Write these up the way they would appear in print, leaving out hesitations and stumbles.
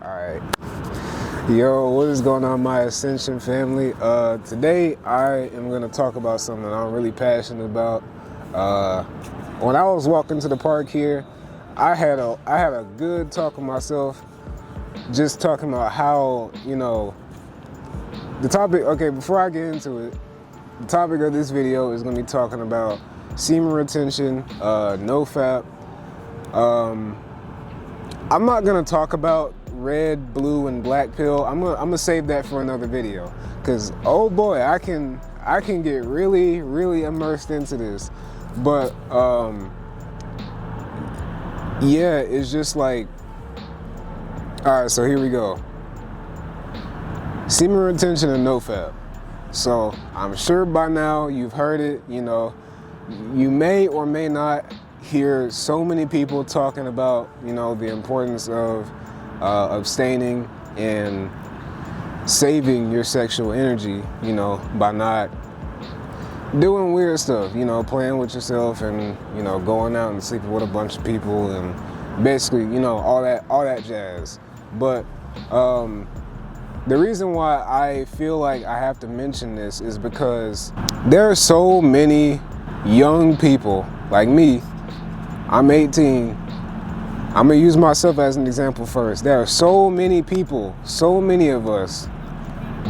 Alright. Yo, what is going on, my Ascension family? Today I am going to talk about something I'm really passionate about. When I was walking to the park here, I had a good talk with myself, just talking about how, the topic, okay, before I get into it, the topic of this video is going to be talking about semen retention, NoFap. I'm not going to talk about red, blue, and black pill. I'm gonna save that for another video, because oh boy, I can get really, really immersed into this. But yeah, it's just like, all right, so here we go. Semen retention and NoFap. So I'm sure by now you've heard it. You may or may not hear so many people talking about the importance of abstaining and saving your sexual energy, by not doing weird stuff, playing with yourself and, going out and sleeping with a bunch of people and basically, all that jazz. But the reason why I feel like I have to mention this is because there are so many young people like me. I'm 18. I'm gonna use myself as an example first. There are so many people, so many of us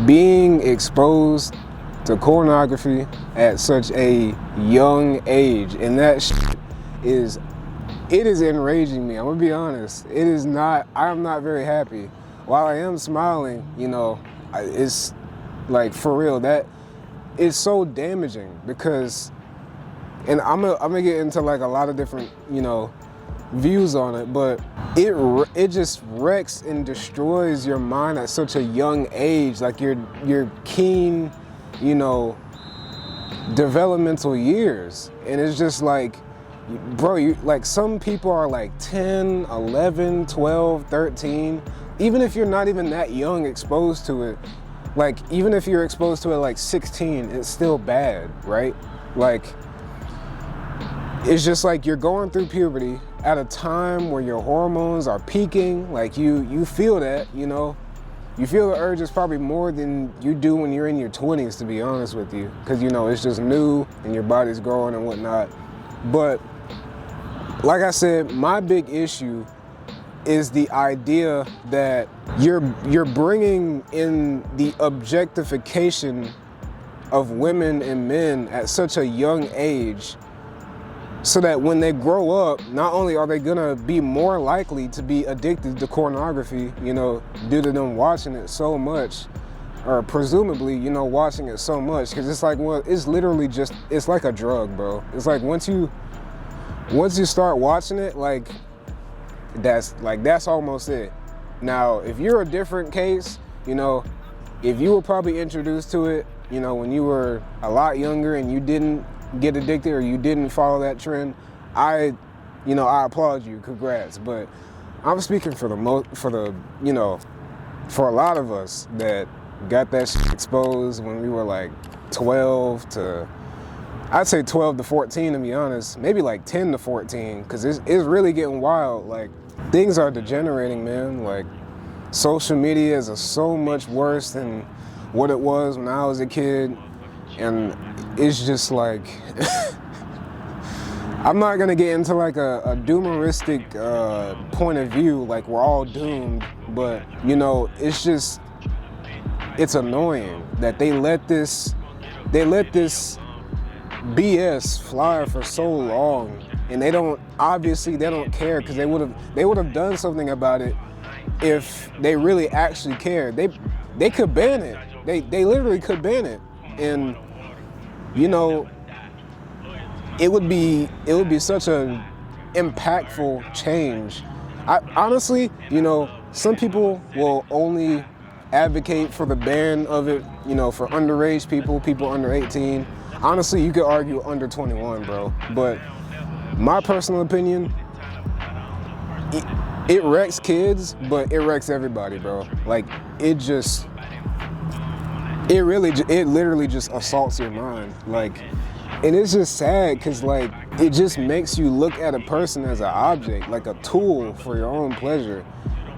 being exposed to pornography at such a young age, and that is enraging me. I'm gonna be honest. It is not. I am not very happy. While I am smiling, it's like, for real, that is so damaging, because, and I'm gonna get into like a lot of different views on it, but it just wrecks and destroys your mind at such a young age, like your keen developmental years. And it's just like, bro, like, some people are like 10, 11, 12, 13. Even if you're not even that young exposed to it, like, even if you're exposed to it like 16, it's still bad, right? Like, it's just like you're going through puberty at a time where your hormones are peaking. Like, you feel that, you feel the urges probably more than you do when you're in your 20s, to be honest with you, because it's just new and your body's growing and whatnot. But like I said, my big issue is the idea that you're bringing in the objectification of women and men at such a young age, so that when they grow up, not only are they gonna be more likely to be addicted to pornography, due to them watching it so much, or presumably, watching it so much, because it's like, well, it's literally just, it's like a drug, bro. It's like, once you start watching it, like, that's almost it. Now, if you're a different case, if you were probably introduced to it, when you were a lot younger and you didn't get addicted, or you didn't follow that trend, I applaud you, congrats. But I'm speaking for for a lot of us that got that shit exposed when we were like 12 to, I'd say 12 to 14, to be honest, maybe like 10 to 14, because it's really getting wild. Like, things are degenerating, man. Like, social media is so much worse than what it was when I was a kid. And it's just like, I'm not gonna get into like a doomeristic point of view, like we're all doomed, but it's just, it's annoying that they let this BS fly for so long, and they don't care, because they would have done something about it if they really actually cared. They could ban it. They literally could ban it. And it would be such an impactful change. I honestly, some people will only advocate for the ban of it, for underage people under 18. Honestly, you could argue under 21, bro. But my personal opinion, it wrecks kids, but it wrecks everybody, bro. Like, it literally just assaults your mind. Like, and it's just sad, because like, it just makes you look at a person as an object, like a tool for your own pleasure.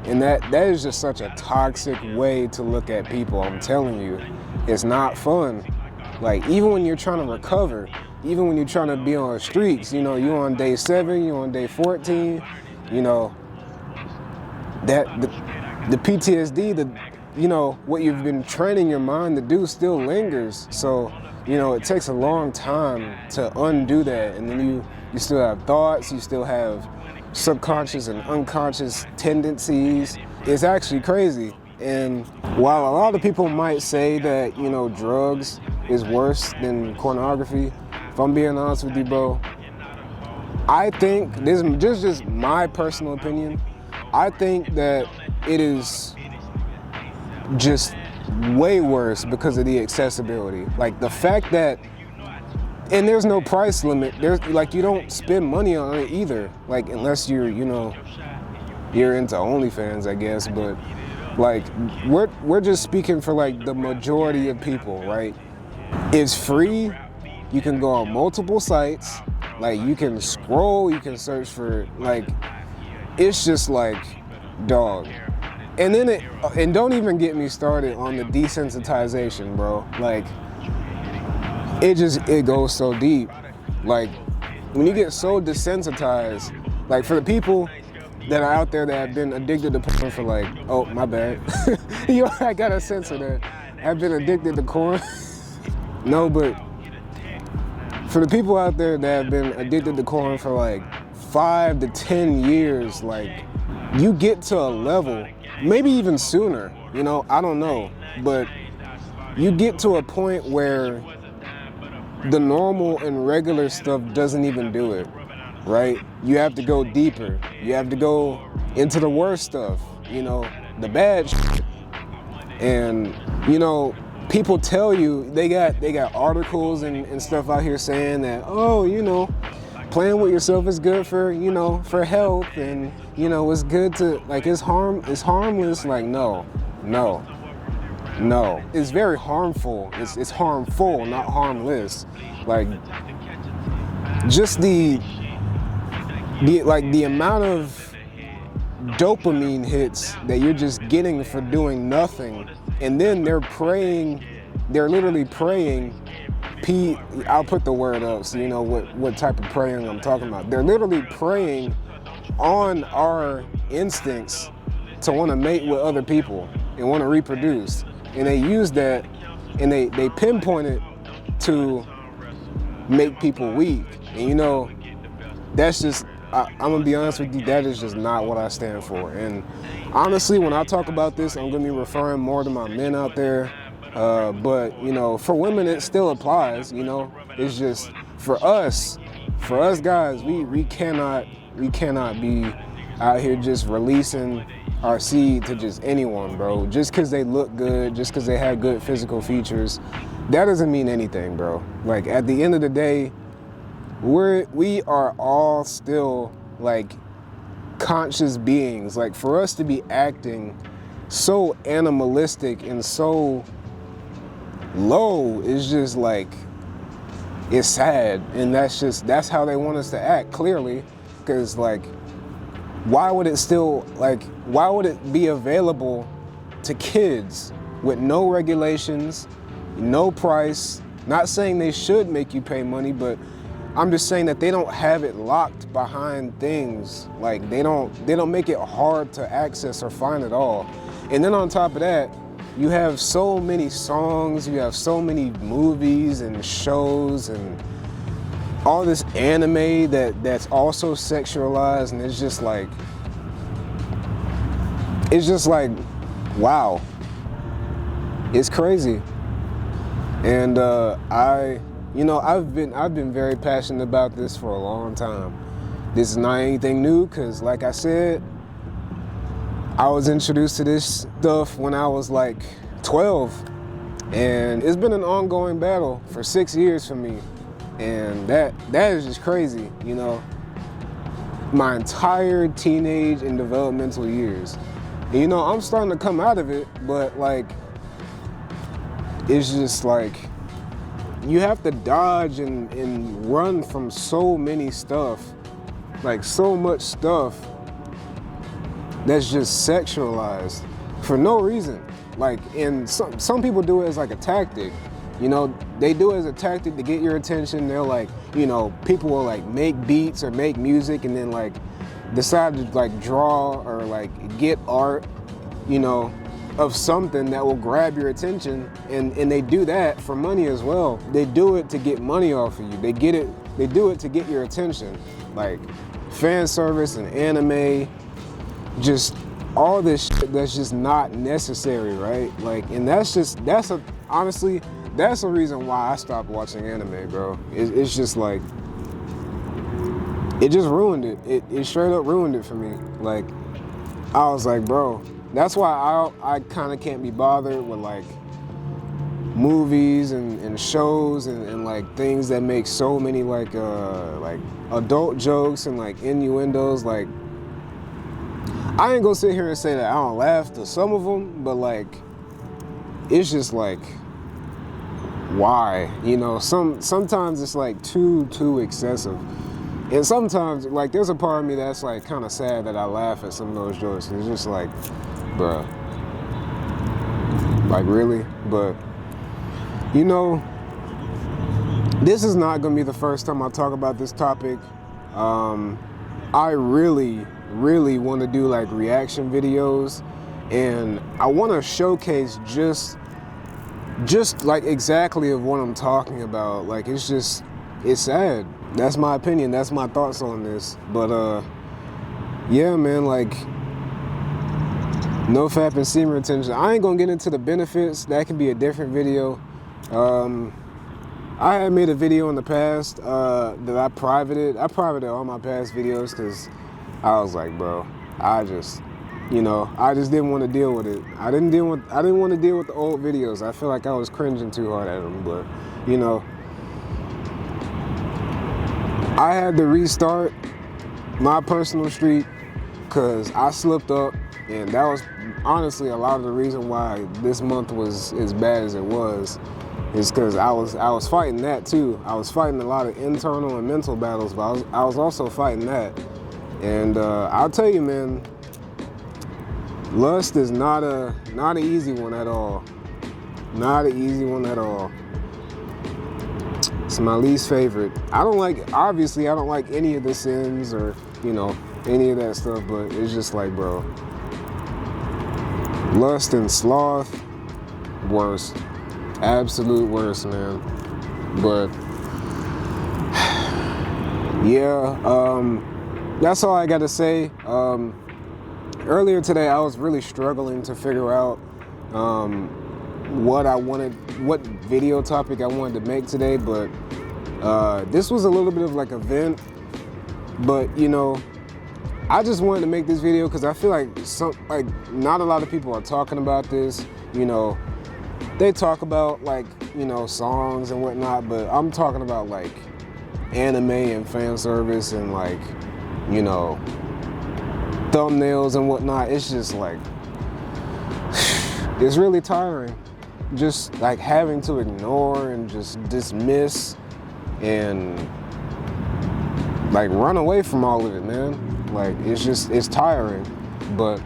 And that is just such a toxic way to look at people. I'm telling you, it's not fun. Like, even when you're trying to recover, even when you're trying to be on streaks, you know, you on day 7, you on day 14, you know, that the PTSD, you know, what you've been training your mind to do still lingers. So, you know, it takes a long time to undo that. And then you still have thoughts, you still have subconscious and unconscious tendencies. It's actually crazy. And while a lot of people might say that, you know, drugs is worse than pornography, if I'm being honest with you, bro, I think, this is just my personal opinion, I think that it is just way worse because of the accessibility. Like, the fact that, and there's no price limit. There's, like, you don't spend money on it either. Like, unless you're, you know, you're into OnlyFans, I guess. But, like, we're just speaking for, like, the majority of people, right? It's free. You can go on multiple sites. Like, you can scroll, you can search for, like, it's just like, dog. And then and don't even get me started on the desensitization, bro. Like, it goes so deep. Like, when you get so desensitized, like, for the people that are out there that have been addicted to porn for, like, oh, my bad. You know, I gotta censor that. Have been addicted to porn. No, but for the people out there that have been addicted to porn for like 5 to 10 years, like, you get to a level, maybe even sooner, you know, I don't know, but you get to a point where the normal and regular stuff doesn't even do it, right? You have to go deeper. You have to go into the worst stuff, you know, the bad shit. And, you know, people tell you, they got articles and stuff out here saying that, oh, you know, playing with yourself is good for, you know, for health, and, you know, it's good to, like, it's harmless. Like, no. It's very harmful. It's harmful, not harmless. Like, just the amount of dopamine hits that you're just getting for doing nothing, and then they're literally preying. I'll put the word up so you know what type of preying I'm talking about. They're literally preying on our instincts to want to mate with other people and want to reproduce. And they use that, and they pinpoint it to make people weak. And, you know, that's just, I'm gonna be honest with you, that is just not what I stand for. And honestly, when I talk about this, I'm gonna be referring more to my men out there. But, you know, for women, it still applies, you know. It's just, for us guys, we cannot be out here just releasing our seed to just anyone, bro. Just because they look good, just because they have good physical features, that doesn't mean anything, bro. Like, at the end of the day, we are all still, like, conscious beings. Like, for us to be acting so animalistic and so low is just, like, it's sad. And that's how they want us to act, clearly. Because, like, why would it be available to kids with no regulations, no price? Not saying they should make you pay money, but I'm just saying that they don't have it locked behind things. Like, they don't make it hard to access or find at all. And then on top of that, you have so many songs, you have so many movies and shows and all this anime that's also sexualized, and it's just like, wow, it's crazy. And I've been very passionate about this for a long time. This is not anything new, because, like I said, I was introduced to this stuff when I was like 12, and it's been an ongoing battle for 6 years for me. And that is just crazy, you know. My entire teenage and developmental years. And, you know, I'm starting to come out of it, but, like, it's just like, you have to dodge and run from so many stuff, like so much stuff that's just sexualized for no reason. Like, and some people do it as like a tactic. You know, they do it as a tactic to get your attention. They're like, you know, people will like make beats or make music and then like decide to like draw or like get art, you know, of something that will grab your attention, and they do that for money as well. They do it to get money off of you. They do it to get your attention. Like fan service and anime, just all this shit that's just not necessary, right? Like, and honestly, that's the reason why I stopped watching anime, bro. It's just like, it just ruined it. It straight up ruined it for me. Like, I was like, bro, that's why I kind of can't be bothered with like movies and shows and like things that make so many like adult jokes and like innuendos. Like, I ain't gonna sit here and say that I don't laugh to some of them, but like, it's just like, why? You know, sometimes it's like too excessive. And sometimes, like, there's a part of me that's like kind of sad that I laugh at some of those jokes. It's just like, bruh, like, really? But, you know, this is not gonna be the first time I talk about this topic. I really want to do like reaction videos, and I want to showcase just like exactly of what I'm talking about. Like, it's sad. That's my opinion. That's my thoughts on this. But yeah, man, like, no fap and semen retention. I ain't gonna get into the benefits. That can be a different video. I had made a video in the past that I privated. I privated all my past videos because I was like, bro, I just didn't want to deal with it. I didn't want to deal with the old videos. I feel like I was cringing too hard at them, but, you know, I had to restart my personal streak because I slipped up, and that was honestly a lot of the reason why this month was as bad as it was, is because I was fighting that too. I was fighting a lot of internal and mental battles, but I was also fighting that. And I'll tell you, man, lust is not an easy one at all. Not an easy one at all. It's my least favorite. Obviously I don't like any of the sins or, you know, any of that stuff, but it's just like, bro, lust and sloth, worst. Absolute worst, man. But yeah, that's all I got to say. Earlier today, I was really struggling to figure out what video topic I wanted to make today, but this was a little bit of like a vent. But, you know, I just wanted to make this video because I feel like not a lot of people are talking about this. You know, they talk about like, you know, songs and whatnot, but I'm talking about like anime and fan service and like, you know, thumbnails and whatnot. It's just like, it's really tiring. Just like having to ignore and just dismiss and like run away from all of it, man. Like, it's tiring. But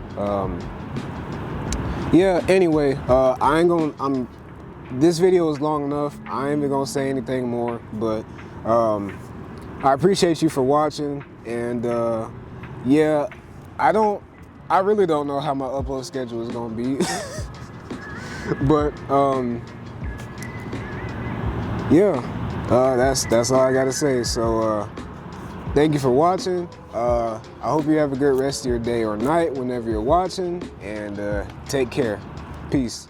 yeah, anyway, this video is long enough. I ain't even gonna say anything more, but I appreciate you for watching, and yeah, I really don't know how my upload schedule is gonna be. But yeah, that's all I gotta say. So thank you for watching. I hope you have a good rest of your day or night whenever you're watching, and take care. Peace.